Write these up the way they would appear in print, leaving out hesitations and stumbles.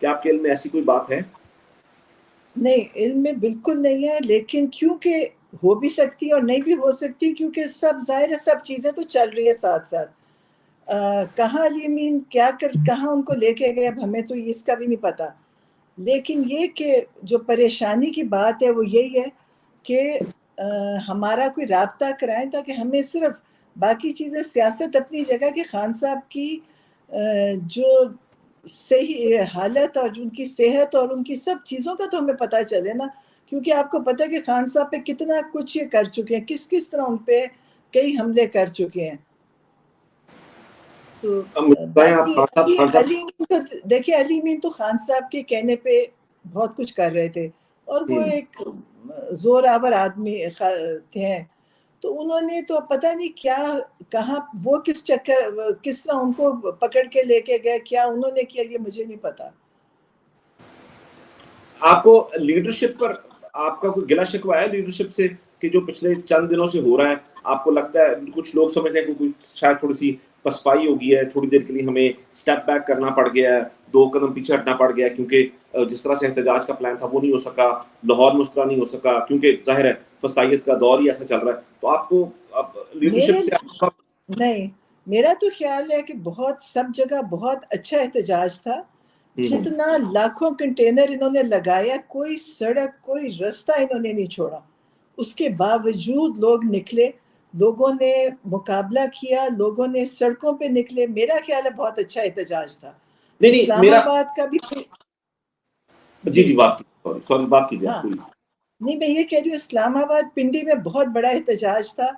کیا آپ کے علم میں ایسی کوئی بات ہے؟ نہیں، علم میں بالکل نہیں ہے، لیکن کیونکہ ہو بھی سکتی اور نہیں بھی ہو سکتی، کیونکہ سب ظاہر ہے سب چیزیں تو چل رہی ہے ساتھ ساتھ. کہاں علی امین کہاں ان کو لے کے گئے اب ہمیں تو اس کا بھی نہیں پتا. لیکن یہ کہ جو پریشانی کی بات ہے وہ یہی ہے کہ ہمارا کوئی رابطہ کرائیں تاکہ ہمیں صرف باقی چیزیں سیاست اپنی جگہ کہ خان صاحب کی جو صحیح حالت اور ان کی صحت اور ان کی سب چیزوں کا تو ہمیں پتہ چلے نا. کیونکہ آپ کو پتہ ہے کہ خان صاحب پہ کتنا کچھ یہ کر چکے ہیں، کس طرح ان پہ کئی حملے کر چکے ہیں. تو باقی دیکھیں علی امین تو خان صاحب کے کہنے پہ بہت کچھ کر رہے تھے اور وہ ایک زور آور آدمی تھے. تو انہوں نے تو پتہ نہیں کیا کہاں وہ کس طرح ان کو پکڑ کے لے کے گئے، کیا انہوں نے کیا یہ مجھے نہیں پتا. آپ کو لیڈرشپ پر آپ کا کوئی گلہ شکوہ ہے لیڈرشپ سے کہ جو پچھلے چند دنوں سے ہو رہا ہے؟ آپ کو لگتا ہے کچھ لوگ سمجھتے ہیں کہ کوئی شاید تھوڑی سی پسپائی ہو گئی ہے، تھوڑی دیر کے لیے ہمیں سٹیپ بیک کرنا پڑ گیا ہے، 2 قدم پیچھے ہٹنا پڑ گیا ہے، کیونکہ جس طرح سے احتجاج کا پلان تھا وہ نہیں ہو سکا، لاہور میں اس طرح نہیں ہو سکا، کیونکہ ظاہر ہے فسطائیت کا دور ہی ایسا چل رہا ہے. تو آپ کو لیڈرشپ سے نہیں، میرا تو خیال ہے کہ بہت سب جگہ بہت اچھا احتجاج تھا. جتنا لاکھوں کنٹینر انہوں نے لگایا، کوئی سڑک کوئی رستہ انہوں نے نہیں چھوڑا. اس کے باوجود لوگ نکلے، لوگوں نے مقابلہ کیا، لوگوں نے سڑکوں پہ نکلے. میرا خیال ہے بہت اچھا احتجاج تھا. اسلام آباد کا بھی بات کیجیے. نہیں، میں یہ کہہ رہی ہوں اسلام آباد پنڈی میں بہت بڑا احتجاج تھا،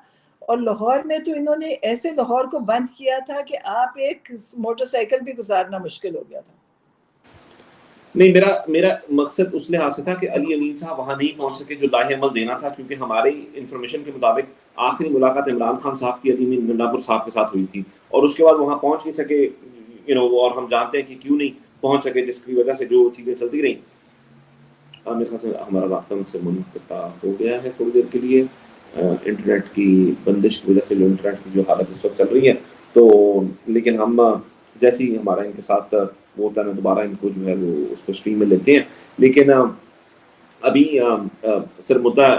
اور لاہور میں تو انہوں نے ایسے لاہور کو بند کیا تھا کہ آپ ایک موٹر سائیکل بھی گزارنا مشکل ہو گیا تھا. نہیں، میرا مقصد اس لحاظ سے تھا کہ علی امین صاحب وہاں نہیں پہنچ سکے جو لاہ عمل دینا تھا، کیونکہ ہماری انفارمیشن کے مطابق آخری ملاقات عمران خان صاحب کی علی امین گنڈا پور صاحب کے ساتھ ہوئی تھی، اور اس کے بعد وہاں پہنچ نہیں سکے اور ہم جانتے ہیں کہ کیوں نہیں پہنچ سکے، جس کی وجہ سے جو چیزیں چلتی رہیں. میرے خیال سے ہمارا رابطہ مجھ سے منقطع ہو گیا ہے تھوڑی دیر کے لیے، انٹرنیٹ کی بندش کی وجہ سے، جو انٹرنیٹ کی جو حالت اس وقت چل رہی ہے. تو لیکن ہم جیسے ہی ہمارا ان کے ساتھ وہ ہوتا ہے دوبارہ ان کو جو ہے وہ اس کو اسٹریم میں لیتے ہیں. لیکن ابھی صرف مدعا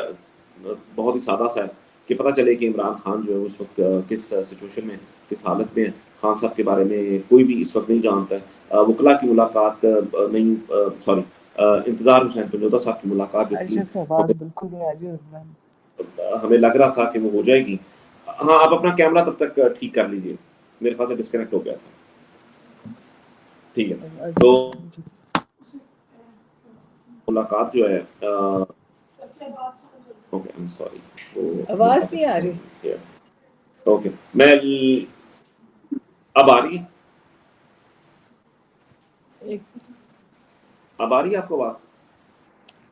بہت ہی سادہ سا ہے کہ پتہ چلے کہ عمران خان جو ہے اس وقت کس سچویشن میں، کس حالت میں. خان صاحب کے بارے میں کوئی بھی اس وقت نہیں جانتا ہے. وکلا کی ملاقات نہیں، سوری، انتظار حسین پنجوتا صاحب کی ملاقات جو تھی ہمیں لگ رہا تھا کہ وہ ہو جائے گی. ہاں، آپ اپنا کیمرہ تب تک ٹھیک کر لیجیے، میرے خیال سے ڈسکنیکٹ ہو گیا تھا. ٹھیک ہے، تو ملاقات جو ہے آواز نہیں آ رہی. اوکے، میں اب آ رہی ہے؟ اب آ رہی ہے آپ کو آواز؟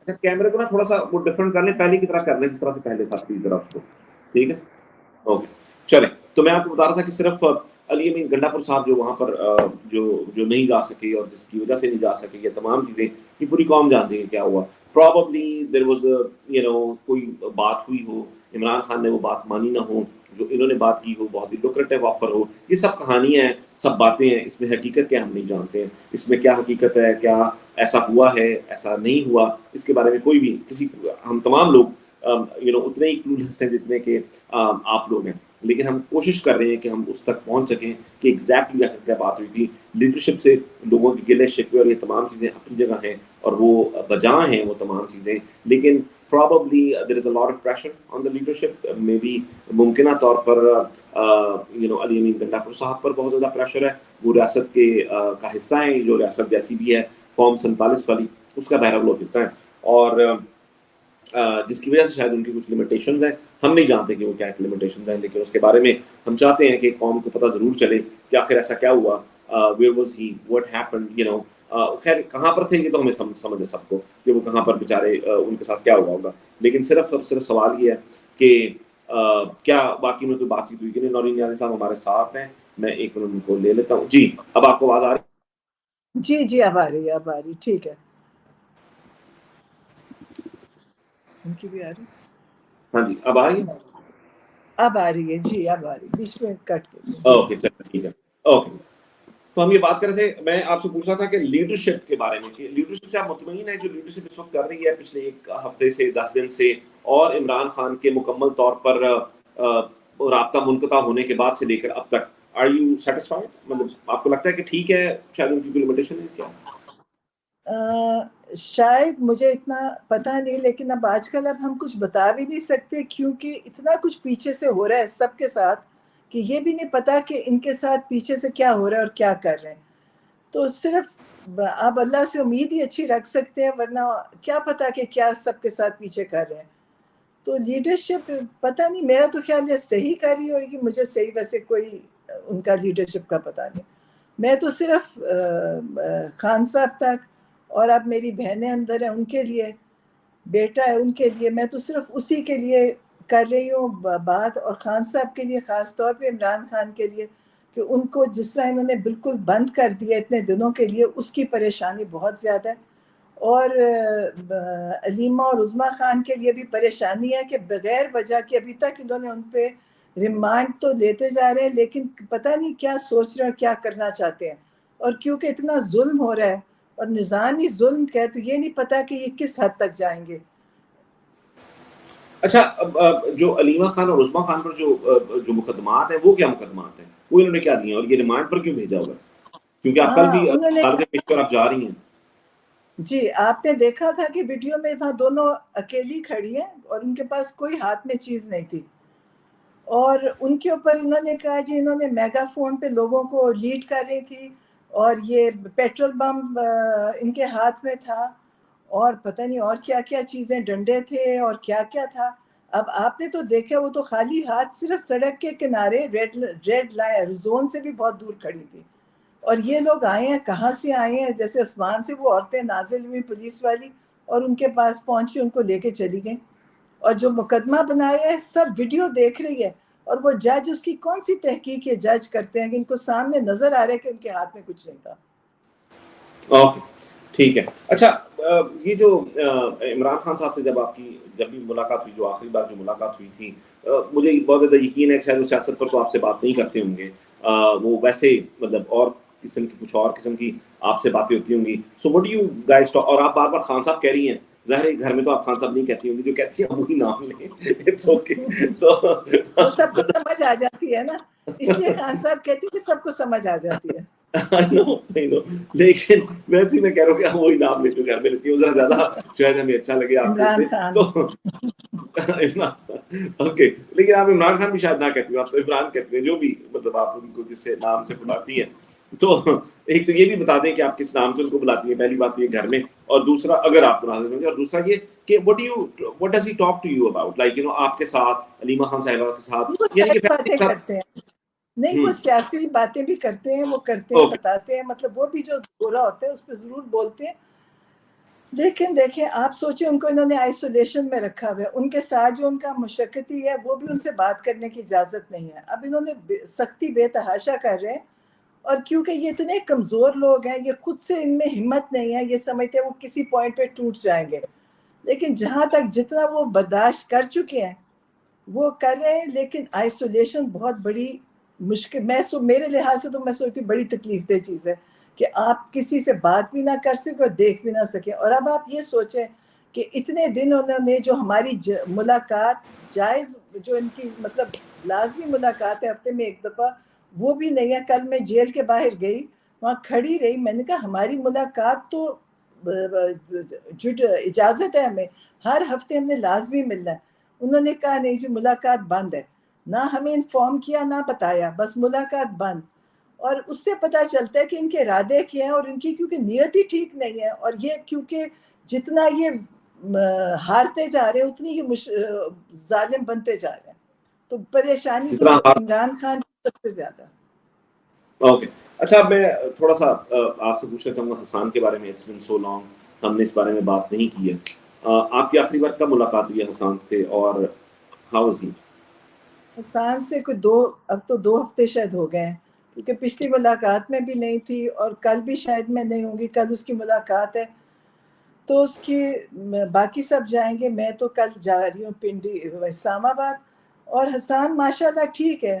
اچھا، کیمرے کو نا تھوڑا سا وہ ڈفرنٹ کر لیں، پہلے کی طرح کر لیں جس طرح سے پہلے تھا پلیز ذرا اس کو. ٹھیک ہے، اوکے چلیں. تو میں آپ کو بتا رہا تھا کہ صرف علی امین گنڈا پور صاحب جو وہاں پر جو نہیں جا سکے اور جس کی وجہ سے نہیں جا سکے، یہ تمام چیزیں یہ پوری قوم جانتی ہے کیا ہوا. پراببلی دیر واز کوئی بات ہوئی ہو، عمران خان نے وہ بات مانی نہ ہو، جو انہوں نے بات کی ہو بہت ہی لوکریٹو آفر ہو. یہ سب کہانیاں ہیں، سب باتیں ہیں، اس میں حقیقت کیا ہم نہیں جانتے ہیں. اس میں کیا حقیقت ہے، کیا ایسا ہوا ہے، ایسا نہیں ہوا، اس کے بارے میں کوئی بھی ہم تمام لوگ اتنے ہی کلولیس ہیں جتنے کہ آپ لوگ ہیں. لیکن ہم کوشش کر رہے ہیں کہ ہم اس تک پہنچ سکیں کہ ایگزیکٹلی کیا بات ہوئی تھی. لیڈرشپ سے لوگوں کے گلے شکوے اور یہ تمام چیزیں اپنی جگہ ہیں اور وہ بجا ہیں وہ تمام چیزیں. لیکن probably there is a lot of pressure on the leadership. maybe ممکنہ طور پر علی امین گنڈا پور صاحب پر بہت زیادہ پریشر ہے. وہ ریاست کے کا حصہ ہیں، جو ریاست جیسی بھی ہے فارم 47 والی، اس کا بہرحال وہ حصہ ہے، اور جس کی وجہ سے شاید ان کی کچھ لمیٹیشنز ہیں. ہم نہیں جانتے کہ وہ کیا لمیٹیشنز ہیں، لیکن اس کے بارے میں ہم چاہتے ہیں کہ قوم کو پتہ ضرور چلے کہ آخر ایسا کیا ہوا. where was he, what happened, خیر کہاں پر تھے یہ تو ہمیں سمجھ ہے سب کو کہ وہ کہاں پر بیچارے ان کے ساتھ کیا ہوا ہوگا. لیکن صرف سوال یہ ہے کہ کیا باقی میں کوئی بات چیت ہوئی کہ نہیں. نورین نیازی صاحب ہمارے ساتھ ہیں، میں ایک منٹ ان کو لے لیتا ہوں. جی اب آپ کو آواز آ رہی؟ جی اب آ رہی ہے، اب آ رہی. ٹھیک ہے، ان کی بھی آ رہی. ہاں جی اب آ رہی ہے، اب آ رہی ہے. جی اب آ رہی، بیچ میں کٹ کے. اوکے چلو ٹھیک ہے. اوکے تو ہم یہ بات کر رہے تھے, میں آپ سے پوچھ رہا تھا کہ لیڈرشپ کے بارے میں, کہ لیڈرشپ سے آپ مطمئن ہیں جو لیڈرشپ اس وقت کر رہی ہے پچھلے ایک ہفتے سے 10 دن سے, اور عمران خان کے مکمل طور پر رابطہ منقطع ہونے کے بعد سے لے کر اب تک, آر یو سیٹسفائیڈ؟ مطلب آپ کو لگتا ہے کہ ٹھیک ہے, شاید ان کی کوئی لمیٹیشن ہے کیا؟ شاید مجھے اتنا پتہ نہیں, لیکن اب آج کل ہم کچھ بتا بھی نہیں سکتے کیونکہ اتنا کچھ پیچھے سے ہو رہا ہے سب کے ساتھ کہ یہ بھی نہیں پتا کہ ان کے ساتھ پیچھے سے کیا ہو رہا ہے اور کیا کر رہے ہیں. تو صرف آپ اللہ سے امید ہی اچھی رکھ سکتے ہیں, ورنہ کیا پتا کہ کیا سب کے ساتھ پیچھے کر رہے ہیں. تو لیڈرشپ پتہ نہیں, میرا تو خیال ہے صحیح کر رہی ہوگی, مجھے صحیح ویسے کوئی ان کا لیڈرشپ کا پتہ نہیں. میں تو صرف خان صاحب تک, اور اب میری بہنیں اندر ہیں ان کے لیے, بیٹا ہے ان کے لیے, میں تو صرف اسی کے لیے کر رہی ہوں بات, اور خان صاحب کے لیے خاص طور پہ عمران خان کے لیے, کہ ان کو جس طرح انہوں نے بالکل بند کر دیا اتنے دنوں کے لیے, اس کی پریشانی بہت زیادہ ہے. اور علیمہ اور عظمیٰ خان کے لیے بھی پریشانی ہے کہ بغیر وجہ کے ابھی تک انہوں نے ان پہ ریمانڈ تو لیتے جا رہے ہیں, لیکن پتہ نہیں کیا سوچ رہے ہیں, کیا کرنا چاہتے ہیں. اور کیونکہ اتنا ظلم ہو رہا ہے اور نظامی ظلم کا ہے, تو یہ نہیں پتا کہ یہ کس حد تک جائیں گے. اچھا, جو علیمہ خان اور عظمیٰ خان پر جو مقدمات ہیں وہ کیا مقدمات ہیں, وہ انہوں نے کیا دیے, اور یہ ریمانڈ پر کیوں بھیجا ہوگا؟ کیونکہ آپ کل بھی خالد پیش آپ جا رہی ہیں. جی, آپ نے دیکھا تھا کہ ویڈیو میں وہاں دونوں اکیلی کھڑی ہیں اور ان کے پاس کوئی ہاتھ میں چیز نہیں تھی, اور ان کے اوپر انہوں نے کہا جی انہوں نے میگا فون پہ لوگوں کو لیڈ کر رہی تھی, اور یہ پیٹرول بم ان کے ہاتھ میں تھا, اور پتہ نہیں اور کیا کیا چیزیں, ڈنڈے تھے اور کیا کیا تھا. اب آپ نے تو دیکھا وہ تو خالی ہاتھ صرف سڑک کے کنارے ریڈ لائن زون سے بھی بہت دور کھڑی تھی. اور یہ لوگ آئے ہیں, کہاں سے آئے ہیں, جیسے آسمان سے وہ عورتیں نازل ہوئی پولیس والی, اور ان کے پاس پہنچ کے ان کو لے کے چلی گئیں. اور جو مقدمہ بنایا ہے سب ویڈیو دیکھ رہی ہے, اور وہ جج اس کی کون سی تحقیق ہے جج کرتے ہیں کہ ان کو سامنے نظر آ رہا ہے کہ ان کے ہاتھ میں کچھ نہیں تھا. اوکے ٹھیک ہے. اچھا, یہ جو عمران خان صاحب سے جب بھی ملاقات ہوئی, جو آخری بار جو ملاقات ہوئی تھی, مجھے بہت زیادہ یقین ہے کہ شاید وہ سیاست پر تو آپ سے بات نہیں کرتے ہوں گے, وہ ویسے مطلب اور قسم کی کچھ اور قسم کی آپ سے باتیں ہوتی ہوں گی. So what do you guys talk, اور آپ بار بار خان صاحب کہہ رہی ہیں, ظاہر ہے گھر میں تو آپ خان صاحب نہیں کہتی ہوں گی, جو کہتی ہیں وہی نام لیں, اٹس اوکے. تو سب کو سمجھ آ جاتی ہے نا, اس لیے خان صاحب کہتی ہیں کہ سب کو سمجھ آ جاتی ہے. لیکن ویسے ہی میں کہہ رہا ہوں کہ وہی نام لے جو گھر میں لیتی ہوں, ذرا زیادہ شاید ہمیں اچھا لگے آپ سے. تو اوکے, لیکن آپ عمران خان بھی شاید نہ کہتی ہوں, آپ تو عمران کہتی ہیں, جو بھی مطلب آپ ان کو جس سے نام سے بلاتی ہیں. تو ایک تو یہ بھی بتا دیں کہ آپ کس نام سے ان کو بلاتی ہیں, پہلی بات یہ گھر میں, اور دوسرا اگر آپ مناظر ہوں گے, اور دوسرا یہ کہ what does he talk to you about, like آپ کے ساتھ, علیمہ خان صاحبہ کے ساتھ, یعنی کہ باتیں کرتے ہیں. نہیں, وہ سیاسی باتیں بھی کرتے ہیں, وہ کرتے ہیں, بتاتے ہیں, مطلب وہ بھی جو برا ہوتا ہے اس پہ ضرور بولتے ہیں. لیکن دیکھیں, آپ سوچیں ان کو انہوں نے آئسولیشن میں رکھا ہوا ہے, ان کے ساتھ جو ان کا مشقتی ہے وہ بھی ان سے بات کرنے کی اجازت نہیں ہے. اب انہوں نے سختی بے تحاشا کر رہے ہیں, اور کیونکہ یہ اتنے کمزور لوگ ہیں, یہ خود سے ان میں ہمت نہیں ہے, یہ سمجھتے ہیں وہ کسی پوائنٹ پہ ٹوٹ جائیں گے. لیکن جہاں تک جتنا وہ برداشت کر چکے ہیں وہ کر رہے ہیں, لیکن آئسولیشن بہت بڑی مشکل, میرے لحاظ سے تو میں سوچتی بڑی تکلیف دہ چیز ہے کہ آپ کسی سے بات بھی نہ کر سکیں اور دیکھ بھی نہ سکیں. اور اب آپ یہ سوچیں کہ اتنے دن انہوں نے جو ہماری ملاقات جائز, جو ان کی مطلب لازمی ملاقات ہے ہفتے میں ایک دفعہ, وہ بھی نہیں ہے. کل میں جیل کے باہر گئی, وہاں کھڑی رہی, میں نے کہا ہماری ملاقات تو اجازت ہے ہمیں, ہر ہفتے ہم نے لازمی ملنا ہے. انہوں نے کہا نہیں جی ملاقات بند ہے, نہ ہمیں انفارم کیا نہ بتایا, بس ملاقات بند. اور اس سے پتہ چلتا ہے کہ ان کے ارادے کیا ہیں, اور ان کی کیونکہ نیت ہی ٹھیک نہیں ہے, اور یہ کیونکہ جتنا یہ ہارتے جا رہے ہیں اتنی یہ ظالم بنتے جا رہے ہیں. تو پریشانی تو عمران خان سب سے زیادہ. اوکے, اچھا میں تھوڑا سا آپ سے پوچھنا چاہوں گا حسان کے بارے میں. اٹس بین سو لانگ, ہم نے اس بارے میں بات نہیں کی ہے. آپ کی آخری بار کب ملاقات ہوئی ہے حسان سے, اور ہاؤ از ہی؟ حسان سے کوئی اب تو 2 ہفتے شاید ہو گئے ہیں, کیونکہ پچھلی ملاقات میں بھی نہیں تھی, اور کل بھی شاید میں نہیں ہوں گی. کل اس کی ملاقات ہے, تو اس کی باقی سب جائیں گے, میں تو کل جا رہی ہوں پنڈی اسلام آباد. اور حسان ماشاءاللہ ٹھیک ہے,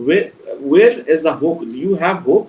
Where is the hope? Do you have hope?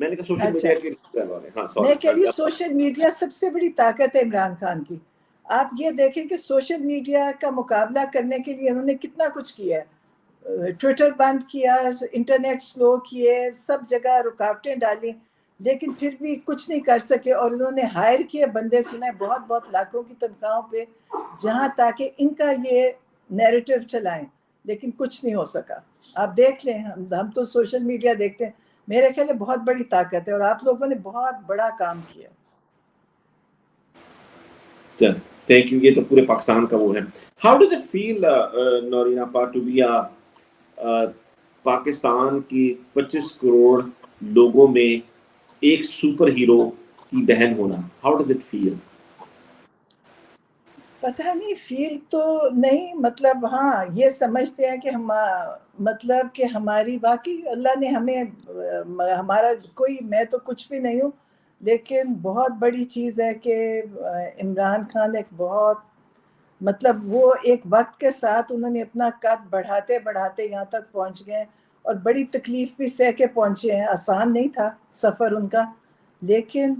میں نے کہا سوشل میڈیا کے ہاں میں کہہ رہی ہوں سوشل میڈیا سب سے بڑی طاقت ہے عمران خان کی. آپ یہ دیکھیں کہ سوشل میڈیا کا مقابلہ کرنے کے لیے انہوں نے کتنا کچھ کیا ہے. ٹویٹر بند کیا, انٹرنیٹ سلو کیے, سب جگہ رکاوٹیں ڈالی, لیکن پھر بھی کچھ نہیں کر سکے. اور انہوں نے ہائر کیے بندے, سنے بہت بہت لاکھوں کی تنخواہوں پہ, جہاں تاکہ ان کا یہ نیریٹو چلائیں, لیکن کچھ نہیں ہو سکا. آپ دیکھ لیں, ہم تو سوشل میڈیا دیکھتے ہیں, میرے خیال ہے بہت بڑی طاقت ہے, اور آپ لوگوں نے بہت بڑا کام کیا. Thank you. یہ تو پورے پاکستان کا وہ ہے. How does it feel Noreen آپا ٹو بی پاکستان کی 25 کروڑ لوگوں میں ایک سپر ہیرو کی بہن ہونا؟ How does it feel? پتہ نہیں, فیل تو نہیں, مطلب ہاں یہ سمجھتے ہیں کہ مطلب کہ ہماری واقعی اللہ نے ہمیں, ہمارا کوئی, میں تو کچھ بھی نہیں ہوں, لیکن بہت بڑی چیز ہے کہ عمران خان ایک بہت, مطلب وہ ایک وقت کے ساتھ انہوں نے اپنا قد بڑھاتے بڑھاتے یہاں تک پہنچ گئے, اور بڑی تکلیف بھی سہ کے پہنچے ہیں. آسان نہیں تھا سفر ان کا, لیکن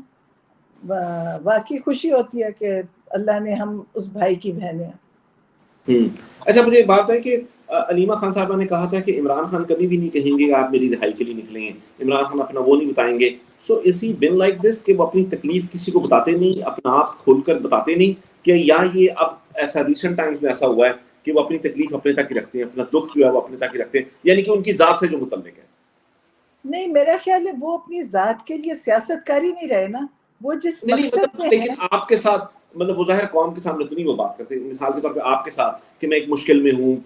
واقعی خوشی ہوتی ہے کہ اللہ نے ہم اس بھائی کی بہنیں ہیں. اچھا مجھے ایک بات ہے کہ علیمہ خان صاحبہ نے کہا تھا کہ عمران خان کبھی بھی نہیں کہیں گے آپ میری رہائی کے لیے نکلیں گے, عمران خان اپنا وہ نہیں بتائیں گے. سو از ہی بین لائک دس کہ وہ اپنی تکلیف کسی کو بتاتے نہیں, اپنا آپ کھول کر بتاتے نہیں, کہ یا یہ اب ایسا ریسنٹ ٹائمز میں ایسا ہوا ہے کہ وہ اپنی تکلیف اپنے تک ہی رکھتے ہیں, اپنا دکھ جو ہے وہ اپنے تک ہی رکھتے ہیں, یعنی کہ ان کی ذات سے جو متعلق ہے؟ نہیں, میرا خیال ہے وہ اپنی ذات کے لیے سیاست کاری نہیں رہے نا, وہ جس مقصد سے, لیکن آپ کے ساتھ, مطلب وہ ظاہر قوم کے سامنے تو نہیں وہ بات کرتے, مثال کے طور پہ آپ کے ساتھ کہ میں ایک مشکل میں ہوں,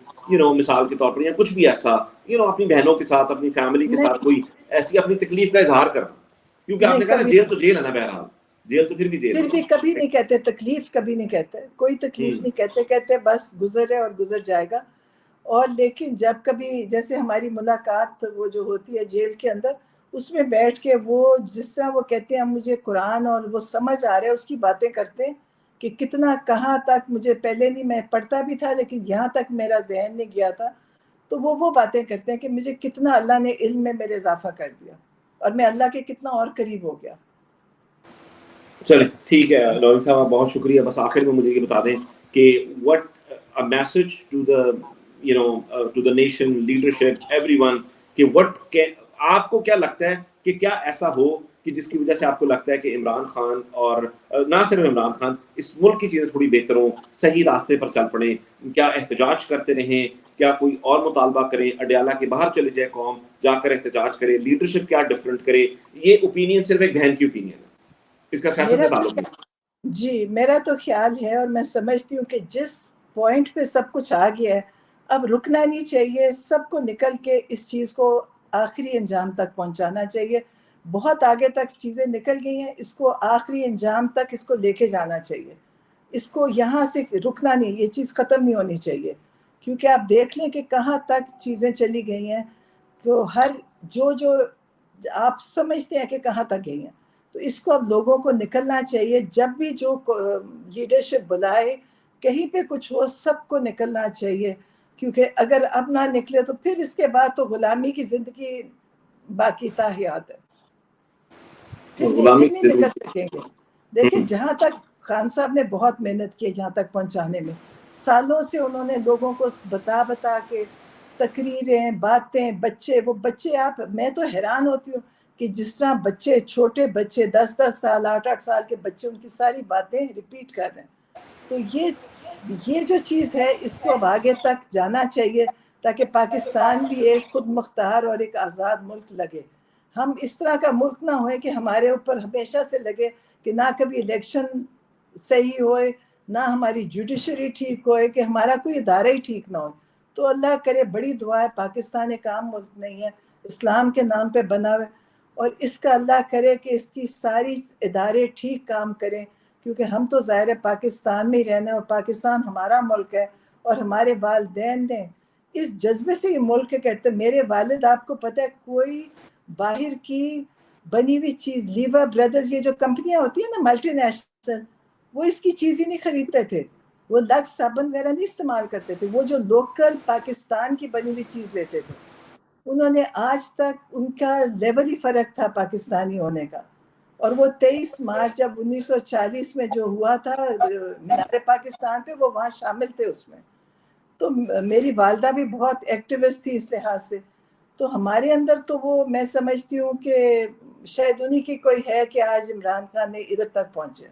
مثال کے طور پر, یا کچھ بھی ایسا, اپنی بہنوں کے ساتھ, اپنی فیملی کے ساتھ کوئی ایسی اپنی تکلیف کا اظہار کرنا, کیونکہ آپ نے کہا نا جیل تو جیل ہے نا, بہرحال جیل تو پھر بھی جیل, پھر بھی کبھی نہیں کہتے تکلیف, کبھی نہیں کہتے, کوئی تکلیف نہیں کہتے, کہتے بس گزرے اور گزر جائے گا. اور لیکن جب کبھی جیسے ہماری ملاقات وہ جو ہوتی ہے جیل کے اندر, اس میں بیٹھ کے وہ جس طرح وہ کہتے ہیں مجھے قرآن اور وہ سمجھ آ رہے ہیں, اس کی باتیں کرتے ہیں کہ کتنا کہاں تک مجھے پہلے نہیں, میں پڑھتا بھی تھا لیکن یہاں تک میرا ذہن نہیں گیا تھا, تو وہ باتیں کرتے ہیں کہ مجھے کتنا اللہ نے علم میں میرے اضافہ کر دیا, اور میں اللہ کے کتنا اور قریب ہو گیا. چلیں ٹھیک ہے نورین صاحب, بہت شکریہ. بس آخر میں مجھے یہ بتا دیں کہ what a message to the to the nation, leadership, everyone, کہ what آپ کو کیا لگتا ہے کہ کیا ایسا ہو کہ جس کی وجہ سے آپ کو لگتا ہے کہ عمران خان, اور نہ صرف عمران خان, اس ملک کی چیزیں تھوڑی بہتر ہوں, صحیح راستے پر چل پڑیں؟ کیا احتجاج کرتے رہیں, کیا کوئی اور مطالبہ کریں, اڈیالہ کے باہر چلے جائے قوم, جا کر احتجاج کرے, لیڈرشپ کیا ڈفرینٹ کرے؟ یہ اوپینین صرف ایک بہن کی اوپینین ہے, اس کا سیاست سے تعلق نہیں. جی میرا تو خیال ہے, اور میں سمجھتی ہوں کہ جس پوائنٹ پہ سب کچھ آ گیا ہے, اب رکنا نہیں چاہیے, سب کو نکل کے اس چیز کو آخری انجام تک پہنچانا چاہیے. بہت آگے تک چیزیں نکل گئی ہیں, اس کو آخری انجام تک اس کو لے کے جانا چاہیے, اس کو یہاں سے رکنا نہیں, یہ چیز ختم نہیں ہونی چاہیے, کیونکہ آپ دیکھ لیں کہ کہاں تک چیزیں چلی گئی ہیں, تو ہر جو آپ سمجھتے ہیں کہ کہاں تک گئی ہیں, تو اس کو اب لوگوں کو نکلنا چاہیے. جب بھی جو لیڈرشپ بلائے, کہیں پہ کچھ ہو, سب کو نکلنا چاہیے, کیونکہ اگر اب نہ نکلے تو پھر اس کے بعد تو غلامی کی زندگی باقی تا حیات ہے, پھر نہیں نکل سکیں گے. دیکھیں جہاں تک خان صاحب نے بہت محنت کی یہاں تک پہنچانے میں, سالوں سے انہوں نے لوگوں کو بتا کے تقریریں, باتیں, وہ بچے آپ, میں تو حیران ہوتی ہوں کہ جس طرح بچے, چھوٹے بچے 10-10 سال 8-8 سال کے بچے, ان کی ساری باتیں ریپیٹ کر رہے ہیں. تو یہ جو چیز ہے, اس کو اب آگے تک جانا چاہیے, تاکہ پاکستان بھی ایک خود مختار اور ایک آزاد ملک لگے. ہم اس طرح کا ملک نہ ہوئے کہ ہمارے اوپر ہمیشہ سے لگے کہ نہ کبھی الیکشن صحیح ہوئے, نہ ہماری جوڈیشری ٹھیک ہوئے, کہ ہمارا کوئی ادارہ ہی ٹھیک نہ ہو. تو اللہ کرے, بڑی دعا ہے, پاکستان ایک عام ملک نہیں ہے, اسلام کے نام پہ بنا ہوئے, اور اس کا اللہ کرے کہ اس کی ساری ادارے ٹھیک کام کریں, کیونکہ ہم تو ظاہر ہے پاکستان میں ہی رہنے, اور پاکستان ہمارا ملک ہے, اور ہمارے والدین نے اس جذبے سے یہ ملک کہتے. میرے والد, آپ کو پتہ ہے, کوئی باہر کی بنی ہوئی چیز, لیور بردرز, یہ جو کمپنیاں ہوتی ہیں نا ملٹی نیشنل, وہ اس کی چیز ہی نہیں خریدتے تھے, وہ لکس صابن وغیرہ نہیں استعمال کرتے تھے, وہ جو لوکل پاکستان کی بنی ہوئی چیز لیتے تھے. انہوں نے آج تک ان کا لیول ہی فرق تھا پاکستانی ہونے کا. اور وہ 23 مارچ جب 1940 میں جو ہوا تھا مینار پاکستان پہ، وہ وہاں شامل تھے اس میں. تو میری والدہ بھی بہت ایکٹیوسٹ تھی اس لحاظ سے. تو ہمارے اندر تو وہ میں سمجھتی ہوں کہ شاید انہی کی کوئی ہے کہ آج عمران خان نے ادھر تک پہنچے،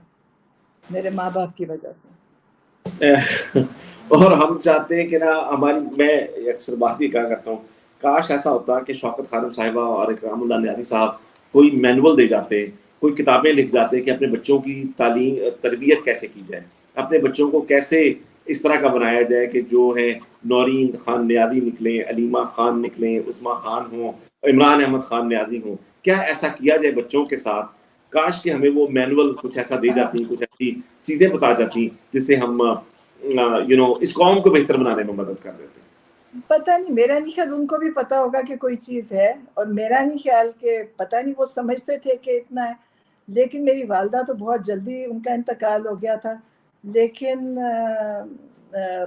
میرے ماں باپ کی وجہ سے. اور ہم چاہتے ہیں کہ نا ہماری، میں اکثر بات ہی کہا کرتا ہوں، کاش ایسا ہوتا کہ شوکت خانم صاحبہ اور اکرام اللہ نیازی صاحب کوئی مینول دے جاتے، کوئی کتابیں لکھ جاتے کہ اپنے بچوں کی تعلیم تربیت کیسے کی جائے، اپنے بچوں کو کیسے اس طرح کا بنایا جائے کہ جو ہے نورین خان نیازی نکلیں، علیمہ خان نکلیں، عظمیٰ خان ہوں، عمران احمد خان نیازی ہوں. کیا ایسا کیا جائے بچوں کے ساتھ؟ کاش کہ ہمیں وہ مینول کچھ ایسا دے جاتی، کچھ ایسی چیزیں بتا جاتی جس سے ہم اس قوم کو بہتر بنانے میں مدد کر دیتے. پتہ نہیں، میرا نہیں خیال ان کو بھی پتا ہوگا کہ کوئی چیز ہے، اور میرا نہیں خیال کہ پتہ نہیں وہ سمجھتے تھے کہ اتنا ہے. لیکن میری والدہ تو بہت جلدی ان کا انتقال ہو گیا تھا، لیکن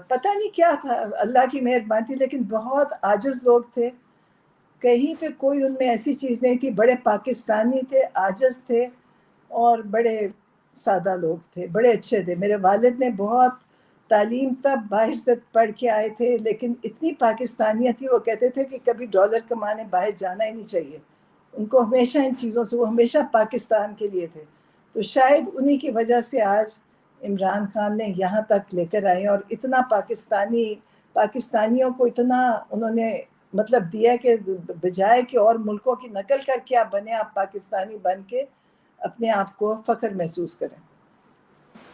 پتہ نہیں کیا تھا، اللہ کی مہربانی تھی. لیکن بہت عاجز لوگ تھے، کہیں پہ کوئی ان میں ایسی چیز نہیں تھی. بڑے پاکستانی تھے، عاجز تھے، اور بڑے سادہ لوگ تھے، بڑے اچھے تھے. میرے والد نے بہت تعلیم تب باہر سے پڑھ کے آئے تھے، لیکن اتنی پاکستانیت تھی، وہ کہتے تھے کہ کبھی ڈالر کمانے باہر جانا ہی نہیں چاہیے. ان کو ہمیشہ ان چیزوں سے، وہ ہمیشہ پاکستان کے لیے تھے. تو شاید انہی کی وجہ سے آج عمران خان نے یہاں تک لے کر آئے، اور اتنا پاکستانیوں کو اتنا انہوں نے مطلب دیا کہ بجائے کہ اور ملکوں کی نقل کر کے آپ بنے، آپ پاکستانی بن کے اپنے آپ کو فخر محسوس کریں.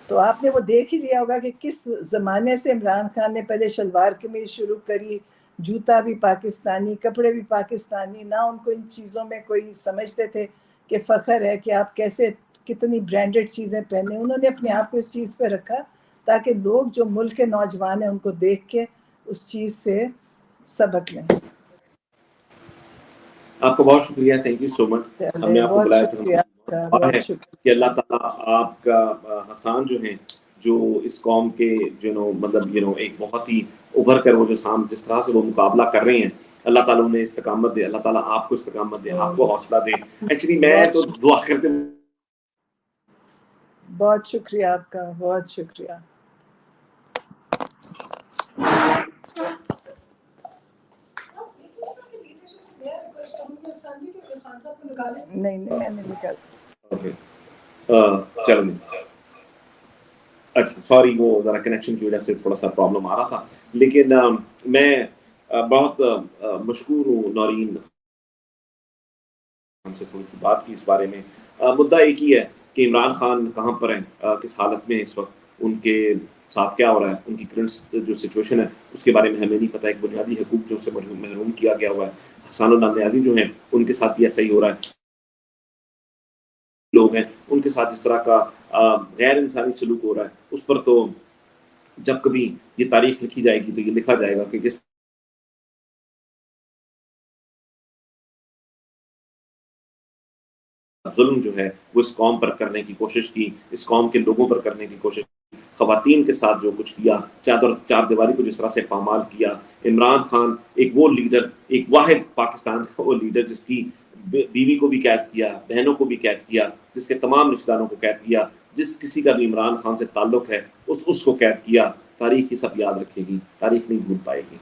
تو آپ نے وہ دیکھ ہی لیا ہوگا کہ کس زمانے سے عمران خان نے پہلے شلوار قمیض شروع کری، جوتا بھی پاکستانی، کپڑے بھی پاکستانی. نہ ان کو ان چیزوں میں کوئی سمجھتے تھے کہ فخر ہے کہ آپ کیسے کتنی برانڈڈ چیزیں پہنے. انہوں نے اپنے آپ کو اس چیز پہ رکھا تاکہ لوگ جو ملک کے نوجوان ہیں ان کو دیکھ کے اس چیز سے سبق لیں. آپ کا بہت شکریہ، تھینک یو سو مچ. ہم نے آپ کو بہت بلایا شکریہ تھا کہ اللہ تعالیٰ آپ کا حسان جو ہیں، جو اس قوم کے مطلب ایک بہت ہی ابھر کر وہ جو جس طرح سے وہ مقابلہ کر رہے ہیں، اللہ تعالیٰ انہیں استقامت دے، اللہ تعالیٰ آپ کو استقامت دے، آپ کو حوصلہ دے. ایکچولی میں تو دعا کرتے ہوں. بہت شکریہ آپ کا، بہت شکریہ. نہیں میں نے نکالا. چلو اچھا، سوری، وہ ذرا کنیکشن کی وجہ سے تھوڑا سا پرابلم آ رہا تھا. لیکن میں بہت مشکور ہوں نورین ہم سے تھوڑی سی بات کی اس بارے میں. مدعا ایک ہی ہے کہ عمران خان کہاں پر ہیں، کس حالت میں ہیں اس وقت، ان کے ساتھ کیا ہو رہا ہے، ان کی کرنٹ جو سچویشن ہے اس کے بارے میں ہمیں نہیں پتہ. ایک بنیادی حقوق جو سے محروم کیا گیا ہوا ہے. حسان اللہ نیازی جو ہیں ان کے ساتھ بھی ایسا ہی ہو رہا ہے. لوگ ہیں ان کے ساتھ جس طرح کا غیر انسانی سلوک ہو رہا ہے، اس پر تو جب کبھی یہ تاریخ لکھی جائے گی تو یہ لکھا جائے گا کہ کس ظلم جو ہے وہ اس قوم پر کرنے کی کوشش کی، اس قوم کے لوگوں پر کرنے کی کوشش کی، خواتین کے ساتھ جو کچھ کیا، چار دیواری کو جس طرح سے پامال کیا. عمران خان ایک وہ لیڈر، ایک واحد پاکستان کا وہ لیڈر جس کی بیوی کو بھی قید کیا، بہنوں کو بھی قید کیا، جس کے تمام رشتہ داروں کو قید کیا، جس کسی کا بھی عمران خان سے تعلق ہے اس کو قید کیا. تاریخ یہ سب یاد رکھے گی، تاریخ نہیں بھول پائے گی.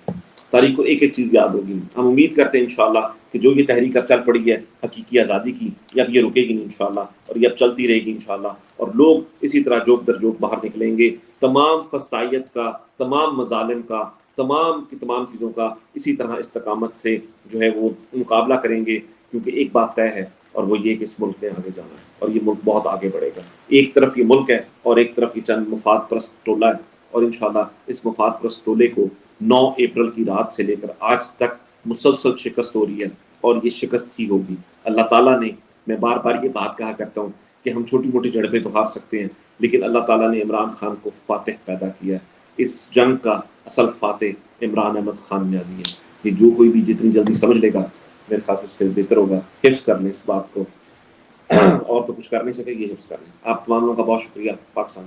تاریخ کو ایک ایک چیز یاد ہوگی. ہم امید کرتے ہیں انشاءاللہ کہ جو یہ تحریک اب چل پڑی ہے حقیقی آزادی کی، یہ اب یہ رکے گی نہیں انشاءاللہ، اور یہ اب چلتی رہے گی انشاءاللہ. اور لوگ اسی طرح جوک در جوک باہر نکلیں گے، تمام فسطائیت کا، تمام مظالم کا، تمام کی تمام چیزوں کا اسی طرح استقامت سے جو ہے وہ مقابلہ کریں گے. کیونکہ ایک بات طے ہے، اور وہ یہ کہ اس ملک نے آگے جانا ہے، اور یہ ملک بہت آگے بڑھے گا. ایک طرف یہ ملک ہے اور ایک طرف یہ چند مفاد پرست ٹولہ ہے، اور انشاءاللہ اس مفاد پرست ٹولے کو 9 اپریل کی رات سے لے کر آج تک مسلسل شکست ہو رہی ہے، اور یہ شکست ہی ہوگی. اللہ تعالیٰ نے، میں بار بار یہ بات کہا کرتا ہوں کہ ہم چھوٹی موٹی جھڑپیں تو ہار سکتے ہیں، لیکن اللہ تعالیٰ نے عمران خان کو فاتح پیدا کیا ہے. اس جنگ کا اصل فاتح عمران احمد خان نیازی ہے. کہ جو کوئی بھی جتنی جلدی سمجھ لے گا میرے خیال سے اس کے لیے بہتر ہوگا. حفظ کر لیں اس بات کو، اور تو کچھ کر نہیں سکے، یہ حفظ کر لیں. آپ تمام لوگوں کا بہت شکریہ. پاکستان